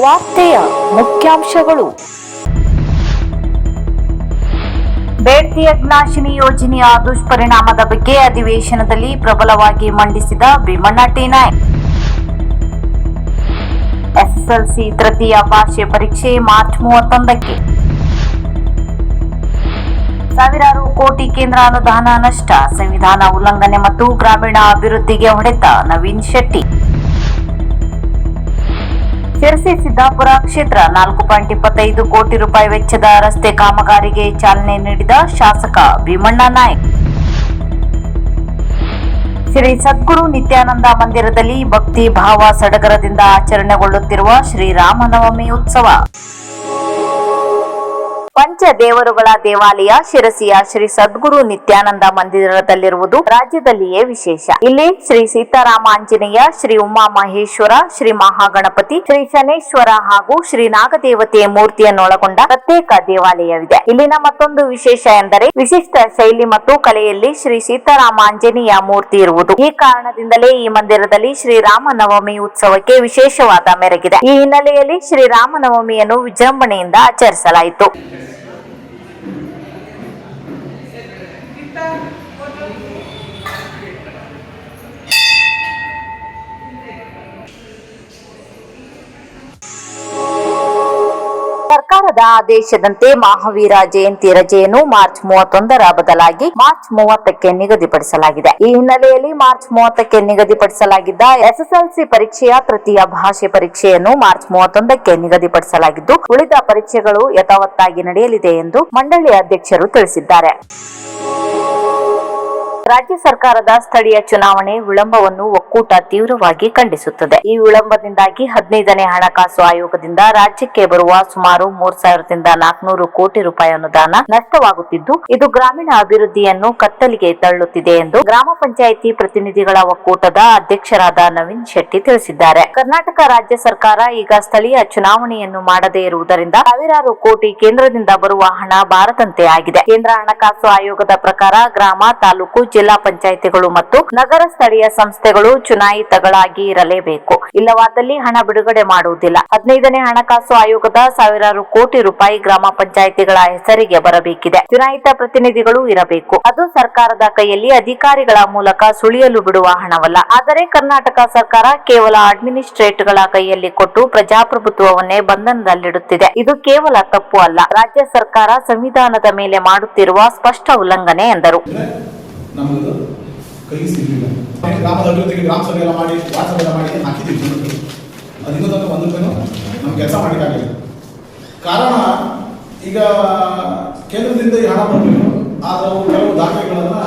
ವಾರ್ತೆಯ ಮುಖ್ಯಾಂಶಗಳು. ಬೇಡ್ತಿ ಅಗ್ನಾಶಿನಿ ಯೋಜನೆಯ ದುಷ್ಪರಿಣಾಮದ ಬಗ್ಗೆ ಅಧಿವೇಶನದಲ್ಲಿ ಪ್ರಬಲವಾಗಿ ಮಂಡಿಸಿದ ಭೀಮಣ್ಣ ಟಿ ನಾಯ್ಕ್. ಎಸ್ಎಸ್ಎಲ್ಸಿ ತೃತೀಯ ಭಾಷೆ ಪರೀಕ್ಷೆ ಮಾರ್ಚ್ 31ಕ್ಕೆ. ಸಾವಿರಾರು ಕೋಟಿ ಕೇಂದ್ರ ಅನುದಾನ ನಷ್ಟ, ಸಂವಿಧಾನ ಉಲ್ಲಂಘನೆ ಮತ್ತು ಗ್ರಾಮೀಣ ಅಭಿವೃದ್ಧಿಗೆ ಹೊಡೆತ, ನವೀನ್ ಶೆಟ್ಟಿ. ಶಿರಸಿ ಸಿದ್ದಾಪುರ ಕ್ಷೇತ್ರ 4.25 ಕೋಟಿ ರೂಪಾಯಿ ವೆಚ್ಚದ ರಸ್ತೆ ಕಾಮಗಾರಿಗೆ ಚಾಲನೆ ನೀಡಿದ ಶಾಸಕ ಭೀಮಣ್ಣ ನಾಯ್ಕ್. ಶ್ರೀ ಸದ್ಗುರು ನಿತ್ಯಾನಂದ ಮಂದಿರದಲ್ಲಿ ಭಕ್ತಿ ಭಾವ ಸಡಗರದಿಂದ ಆಚರಣೆಗೊಳ್ಳುತ್ತಿರುವ ಶ್ರೀರಾಮನವಮಿ ಉತ್ಸವ. ಪಂಚದೇವರುಗಳ ದೇವಾಲಯ ಶಿರಸಿಯ ಶ್ರೀ ಸದ್ಗುರು ನಿತ್ಯಾನಂದ ಮಂದಿರದಲ್ಲಿರುವುದು ರಾಜ್ಯದಲ್ಲಿಯೇ ವಿಶೇಷ. ಇಲ್ಲಿ ಶ್ರೀ ಸೀತಾರಾಮ ಆಂಜನೇಯ, ಶ್ರೀ ಉಮಾ ಮಹೇಶ್ವರ, ಶ್ರೀ ಮಹಾಗಣಪತಿ, ಶ್ರೀ ಶನೇಶ್ವರ ಹಾಗೂ ಶ್ರೀ ನಾಗದೇವತೆಯ ಮೂರ್ತಿಯನ್ನೊಳಗೊಂಡ ಪ್ರತ್ಯೇಕ ದೇವಾಲಯವಿದೆ. ಇಲ್ಲಿನ ಮತ್ತೊಂದು ವಿಶೇಷ ಎಂದರೆ ವಿಶಿಷ್ಟ ಶೈಲಿ ಮತ್ತು ಕಲೆಯಲ್ಲಿ ಶ್ರೀ ಸೀತಾರಾಮ ಆಂಜನೇಯ ಮೂರ್ತಿ ಇರುವುದು. ಈ ಕಾರಣದಿಂದಲೇ ಈ ಮಂದಿರದಲ್ಲಿ ಶ್ರೀರಾಮನವಮಿ ಉತ್ಸವಕ್ಕೆ ವಿಶೇಷವಾದ ಮೆರಗಿದೆ. ಈ ಹಿನ್ನೆಲೆಯಲ್ಲಿ ಶ್ರೀರಾಮನವಮಿಯನ್ನು ವಿಜೃಂಭಣೆಯಿಂದ ಆಚರಿಸಲಾಯಿತು. ಸರ್ಕಾರದ ಆದೇಶದಂತೆ ಮಹಾವೀರ ಜಯಂತಿ ರಜೆಯನ್ನು ಮಾರ್ಚ್ 31ರ ಬದಲಾಗಿ ಮಾರ್ಚ್ 30ಕ್ಕೆ ನಿಗದಿಪಡಿಸಲಾಗಿದೆ. ಈ ಹಿನ್ನೆಲೆಯಲ್ಲಿ ಮಾರ್ಚ್ 30ಕ್ಕೆ ನಿಗದಿಪಡಿಸಲಾಗಿದ್ದ ಎಸ್ಎಸ್ಎಲ್ಸಿ ಪರೀಕ್ಷೆಯ ತೃತೀಯ ಭಾಷೆ ಪರೀಕ್ಷೆಯನ್ನು ಮಾರ್ಚ್ 31ಕ್ಕೆ ನಿಗದಿಪಡಿಸಲಾಗಿದ್ದು, ಉಳಿದ ಪರೀಕ್ಷೆಗಳು ಯಥಾವತ್ತಾಗಿ ನಡೆಯಲಿದೆ ಎಂದು ಮಂಡಳಿ ಅಧ್ಯಕ್ಷರು ತಿಳಿಸಿದ್ದಾರೆ. ರಾಜ್ಯ ಸರ್ಕಾರದ ಸ್ಥಳೀಯ ಚುನಾವಣೆ ವಿಳಂಬವನ್ನು ಒಕ್ಕೂಟ ತೀವ್ರವಾಗಿ ಖಂಡಿಸುತ್ತದೆ. ಈ ವಿಳಂಬದಿಂದಾಗಿ 15ನೇ ಹಣಕಾಸು ಆಯೋಗದಿಂದ ರಾಜ್ಯಕ್ಕೆ ಬರುವ ಸುಮಾರು 3000ರಿಂದ 400 ಕೋಟಿ ರೂಪಾಯಿ ಅನುದಾನ ನಷ್ಟವಾಗುತ್ತಿದ್ದು, ಇದು ಗ್ರಾಮೀಣ ಅಭಿವೃದ್ಧಿಯನ್ನು ಕತ್ತಲಿಗೆ ತಳ್ಳುತ್ತಿದೆ ಎಂದು ಗ್ರಾಮ ಪಂಚಾಯಿತಿ ಪ್ರತಿನಿಧಿಗಳ ಒಕ್ಕೂಟದ ಅಧ್ಯಕ್ಷರಾದ ನವೀನ್ ಶೆಟ್ಟಿ ತಿಳಿಸಿದ್ದಾರೆ. ಕರ್ನಾಟಕ ರಾಜ್ಯ ಸರ್ಕಾರ ಈಗ ಸ್ಥಳೀಯ ಚುನಾವಣೆಯನ್ನು ಮಾಡದೇ ಇರುವುದರಿಂದ ಸಾವಿರಾರು ಕೋಟಿ ಕೇಂದ್ರದಿಂದ ಬರುವ ಹಣ ಬಾರದಂತೆ ಆಗಿದೆ. ಕೇಂದ್ರ ಹಣಕಾಸು ಆಯೋಗದ ಪ್ರಕಾರ ಗ್ರಾಮ, ತಾಲೂಕು, ಜಿಲ್ಲಾ ಪಂಚಾಯಿತಿಗಳು ಮತ್ತು ನಗರ ಸ್ಥಳೀಯ ಸಂಸ್ಥೆಗಳು ಚುನಾಯಿತಗಳಾಗಿ ಇರಲೇಬೇಕು. ಇಲ್ಲವಾದಲ್ಲಿ ಹಣ ಬಿಡುಗಡೆ ಮಾಡುವುದಿಲ್ಲ. 15ನೇ ಹಣಕಾಸು ಆಯೋಗದ ಸಾವಿರಾರು ಕೋಟಿ ರೂಪಾಯಿ ಗ್ರಾಮ ಪಂಚಾಯಿತಿಗಳ ಹೆಸರಿಗೆ ಬರಬೇಕಿದೆ. ಚುನಾಯಿತ ಪ್ರತಿನಿಧಿಗಳು ಇರಬೇಕು. ಅದು ಸರ್ಕಾರದ ಕೈಯಲ್ಲಿ ಅಧಿಕಾರಿಗಳ ಮೂಲಕ ಸುಳಿಯಲು ಬಿಡುವ ಹಣವಲ್ಲ. ಆದರೆ ಕರ್ನಾಟಕ ಸರ್ಕಾರ ಕೇವಲ ಅಡ್ಮಿನಿಸ್ಟ್ರೇಟ್ಗಳ ಕೈಯಲ್ಲಿ ಕೊಟ್ಟು ಪ್ರಜಾಪ್ರಭುತ್ವವನ್ನೇ ಬಂಧನದಲ್ಲಿಡುತ್ತಿದೆ. ಇದು ಕೇವಲ ತಪ್ಪು ಅಲ್ಲ, ರಾಜ್ಯ ಸರ್ಕಾರ ಸಂವಿಧಾನದ ಮೇಲೆ ಮಾಡುತ್ತಿರುವ ಸ್ಪಷ್ಟ ಉಲ್ಲಂಘನೆ ಎಂದರು. ನಮ್ಮದು ಕೈ ಸಿಗಲಿಲ್ಲ. ಗ್ರಾಮದ ಅಭಿವೃದ್ಧಿಗೆ ಗ್ರಾಮ ಸಭೆ ಎಲ್ಲ ಮಾಡಿ ವಾಟ್ಸಪ್ ಎಲ್ಲ ಮಾಡಿ ಹಾಕಿದ್ದೀವಿ ಜನರಿಗೆ. ಅದು ಇನ್ನೂ ತನಕ 1 ರೂಪಾಯಿನೂ ನಮ್ಗೆ ಕೆಲಸ ಮಾಡಿದ್ದಾಗಲಿಲ್ಲ. ಕಾರಣ ಈಗ ಕೇಂದ್ರದಿಂದ ಈ ಹಣ ಬರಬೇಕು, ಆದರೆ ಅವರು ಕೆಲವು ದಾಖಲೆಗಳನ್ನು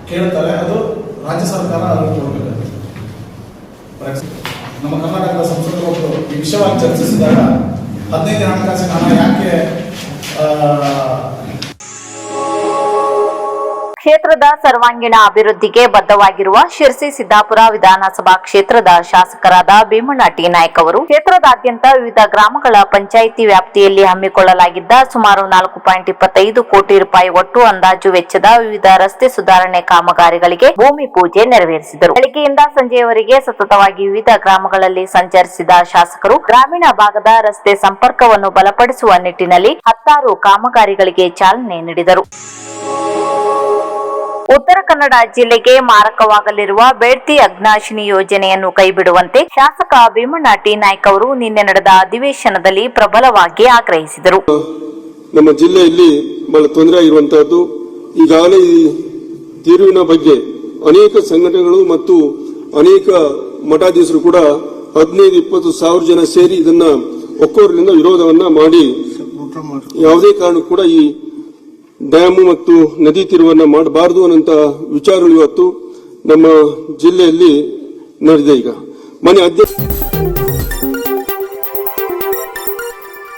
ಕೇಳ್ತಾರೆ. ಅದು ರಾಜ್ಯ ಸರ್ಕಾರ ಅದನ್ನು ಕೊಡಬೇಕು. ನಮ್ಮ ಕರ್ನಾಟಕದ ಸಂಸದರು ಈ ವಿಷಯವಾಗಿ ಚರ್ಚಿಸಿದಾಗ 15ನೇ ಹಣಕಾಸಿನ ಹಣ ಯಾಕೆ ಕ್ಷೇತ್ರದ ಸರ್ವಾಂಗೀಣ ಅಭಿವೃದ್ಧಿಗೆ ಬದ್ಧವಾಗಿರುವ ಶಿರಸಿ ಸಿದ್ದಾಪುರ ವಿಧಾನಸಭಾ ಕ್ಷೇತ್ರದ ಶಾಸಕರಾದ ಭೀಮಣ್ಣ ಟಿ ನಾಯ್ಕ್ ಅವರು ಕ್ಷೇತ್ರದಾದ್ಯಂತ ವಿವಿಧ ಗ್ರಾಮಗಳ ಪಂಚಾಯಿತಿ ವ್ಯಾಪ್ತಿಯಲ್ಲಿ ಹಮ್ಮಿಕೊಳ್ಳಲಾಗಿದ್ದ ಸುಮಾರು 4.25 ಕೋಟಿ ರೂಪಾಯಿ ಒಟ್ಟು ಅಂದಾಜು ವೆಚ್ಚದ ವಿವಿಧ ರಸ್ತೆ ಸುಧಾರಣೆ ಕಾಮಗಾರಿಗಳಿಗೆ ಭೂಮಿ ಪೂಜೆ ನೆರವೇರಿಸಿದರು. ಬೆಳಗ್ಗೆಯಿಂದ ಸಂಜೆಯವರೆಗೆ ಸತತವಾಗಿ ವಿವಿಧ ಗ್ರಾಮಗಳಲ್ಲಿ ಸಂಚರಿಸಿದ ಶಾಸಕರು ಗ್ರಾಮೀಣ ಭಾಗದ ರಸ್ತೆ ಸಂಪರ್ಕವನ್ನು ಬಲಪಡಿಸುವ ನಿಟ್ಟಿನಲ್ಲಿ 10 ಕಾಮಗಾರಿಗಳಿಗೆ ಚಾಲನೆ ನೀಡಿದರು. ಉತ್ತರ ಕನ್ನಡ ಜಿಲ್ಲೆಗೆ ಮಾರಕವಾಗಲಿರುವ ಬೇಡ್ತಿ ಅಗ್ನಾಶಿನಿ ಯೋಜನೆಯನ್ನು ಕೈಬಿಡುವಂತೆ ಶಾಸಕ ಭೀಮಣ್ಣ ಟಿ ನಾಯ್ಕ್ ಅವರು ನಿನ್ನೆ ನಡೆದ ಅಧಿವೇಶನದಲ್ಲಿ ಪ್ರಬಲವಾಗಿ ಆಗ್ರಹಿಸಿದರು. ನಮ್ಮ ಜಿಲ್ಲೆಯಲ್ಲಿ ಬಹಳ ತೊಂದರೆ ಆಗಿರುವಂತಹದ್ದು. ಈಗಾಗಲೇ ಈ ತೀರುವಿನ ಬಗ್ಗೆ ಅನೇಕ ಸಂಘಟನೆಗಳು ಮತ್ತು ಅನೇಕ ಮಠಾಧೀಶರು ಕೂಡ 15-20 ಸಾವಿರ ಜನ ಸೇರಿ ಇದನ್ನ ಒಕ್ಕೊರಲಿಂದ ವಿರೋಧವನ್ನ ಮಾಡಿ ಯಾವುದೇ ಕಾರಣಕ್ಕೂ ಕೂಡ ಈ ಡ್ಯಾಮು ಮತ್ತು ನದಿ ತೀರವನ್ನ ಮಾಡಬಾರದು ಅನ್ನೋಂಥ ವಿಚಾರಗಳು ಇವತ್ತು ನಮ್ಮ ಜಿಲ್ಲೆಯಲ್ಲಿ ನಡೆದಿದೆ. ಈಗ ಮನೆ ಅಧ್ಯಕ್ಷ